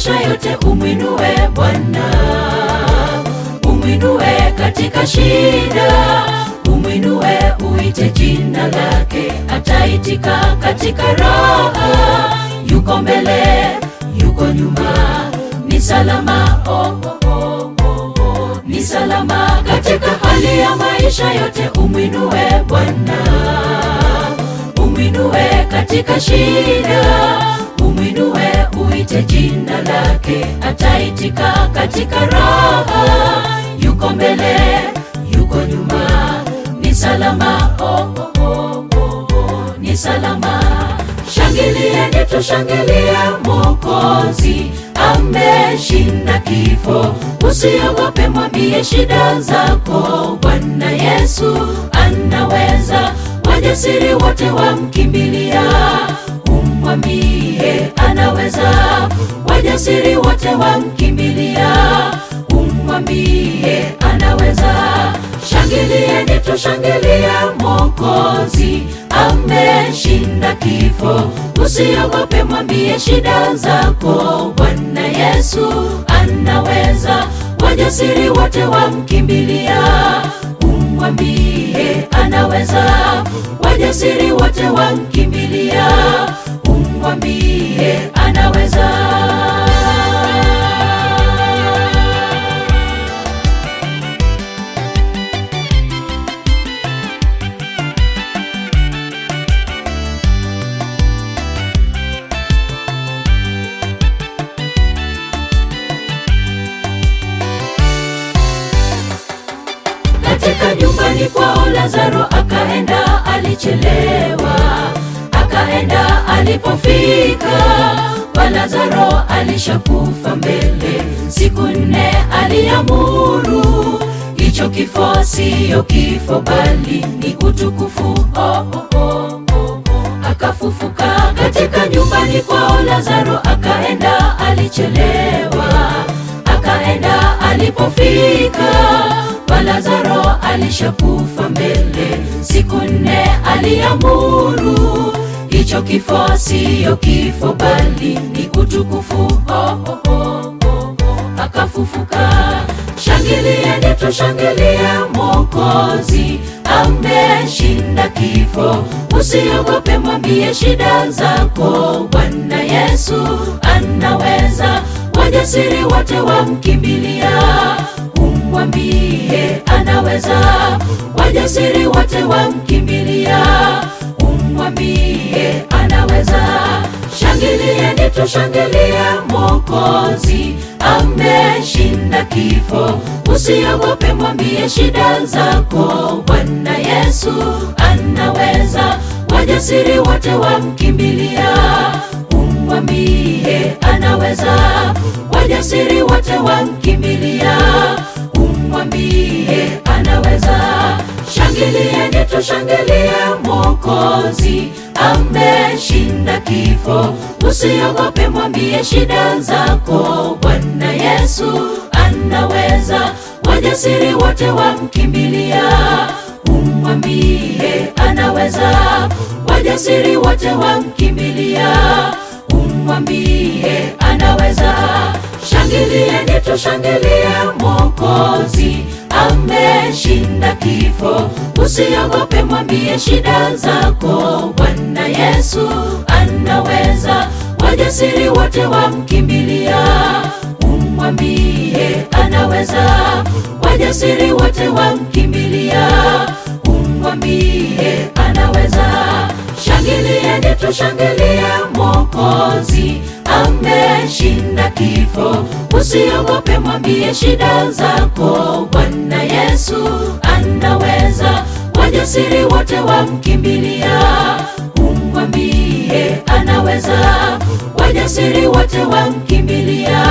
maisha yote umwinue Bwana. Umwinue katika shida, umwinue uite jina lake, ataitika katika raha. Yuko mbele, yuko nyuma, ni salama, ni salama katika hali ya maisha yote. Umwinue Bwana, umwinue katika shida, umwinue uite jina lake, ataitika katika raha. Yuko mbele, yuko nyuma, ni salama, ni salama. Shangilieni, tushangilie, Mwokozi ameshinda kifo. Usiogope, mwambie shida zako, Bwana Yesu anaweza. Wajasiri wote wamkimbilia, umwambie anaweza. Wajasiri wote wamkimbilia, umwambie anaweza. Shangilieni, tushangilie, Mwokozi ameshinda kifo. Usiogope, mwambie shida zako, Bwana Yesu anaweza. Wajasiri wote wamkimbilia, umwambie anaweza. Wajasiri wote wamkimbilia, umwambie anaweza. Katika nyumbani kwao Lazaro akaenda, alichelewa. Akaenda, alipofika kwa Lazaro alishakufa mbele. Siku 4 aliamuru, hicho kifo siyo kifo bali ni utukufu. Akafufuka. Katika nyumbani kwao Lazaro akaenda, alichelewa. Akaenda, alipofika kwa Lazaro alishakufa mbele. Siku 4 aliamuru, hicho kifo siyo kifo bali ni utukufu. Akafufuka. Shangilieni, tushangilie, Mwokozi ameshinda kifo. Usiogope, mwambie shida zako, Bwana Yesu anaweza. Wajasiri wote wamkimbilia, umwambie anaweza. Wajasiri wote wamkimbilia, umwambie anaweza. Shangilieni, tushangilie, Mwokozi ameshinda kifo. Usiogope, mwambie shida zako, Bwana Yesu anaweza. Wajasiri wote wamkimbilia, umwambie anaweza. Wajasiri wote wamkimbilia, umwambie anaweza. Shangilieni, tushangilie, Mwokozi ameshinda kifo. Usiogope, mwambie shida zako, Bwana Yesu anaweza. Wajasiri wote wamkimbilia, umwambie anaweza. Wajasiri wote wamkimbilia, umwambie anaweza. Shangilieni, tushangilie, Mwokozi ameshinda kifo. Usiogope, mwambie shida zako, Bwana Yesu anaweza. Wajasiri wote wamkimbilia, umwambie anaweza. Wajasiri wote wamkimbilia, umwambie anaweza. Shangilieni, tushangilie, Mwokozi ameshinda kifo. Usiogope, mwambie shida zako, Bwana Yesu anaweza. Wajasiri wote wamkimbilia, umwambie anaweza. Wajasiri wote wamkimbilia,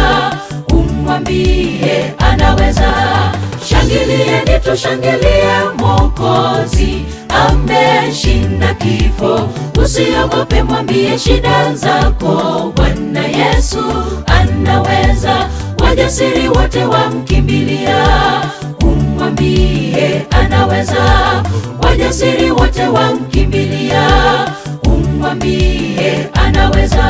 umwambie anaweza. Shangilieni, tushangilie, Mwokozi ameshinda kifo. Usiogope, mwambie shida zako, Bwana Yesu anaweza. Wajasiri wote wamkimbilia, umwambie anaweza. Wajasiri wote wamkimbilia, umwambie anaweza.